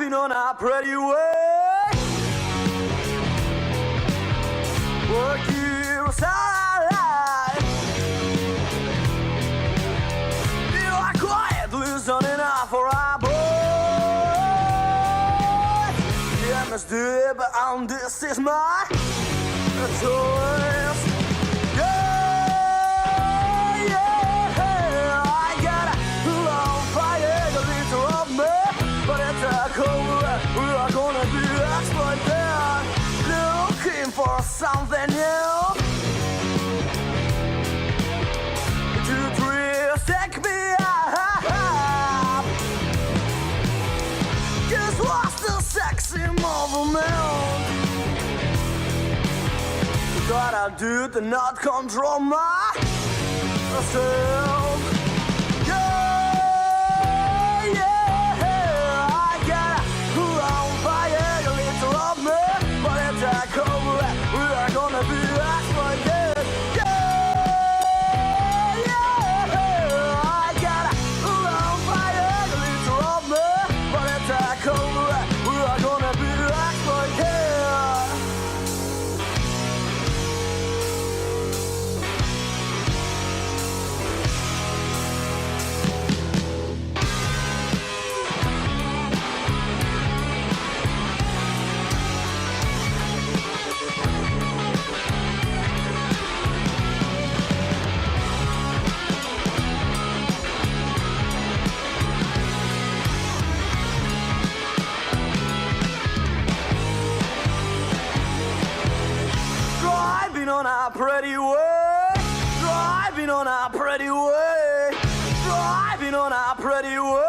driving on a pretty way. Work years alive. You are quiet, listening out for our boy. Yeah, Miss Deep, and this is my choice. We are gonna be exploited, looking for something new. 2, 3, take me up. Just watch the sexy movement that I did not control myself. On a pretty way, driving on a pretty way, driving on a pretty way.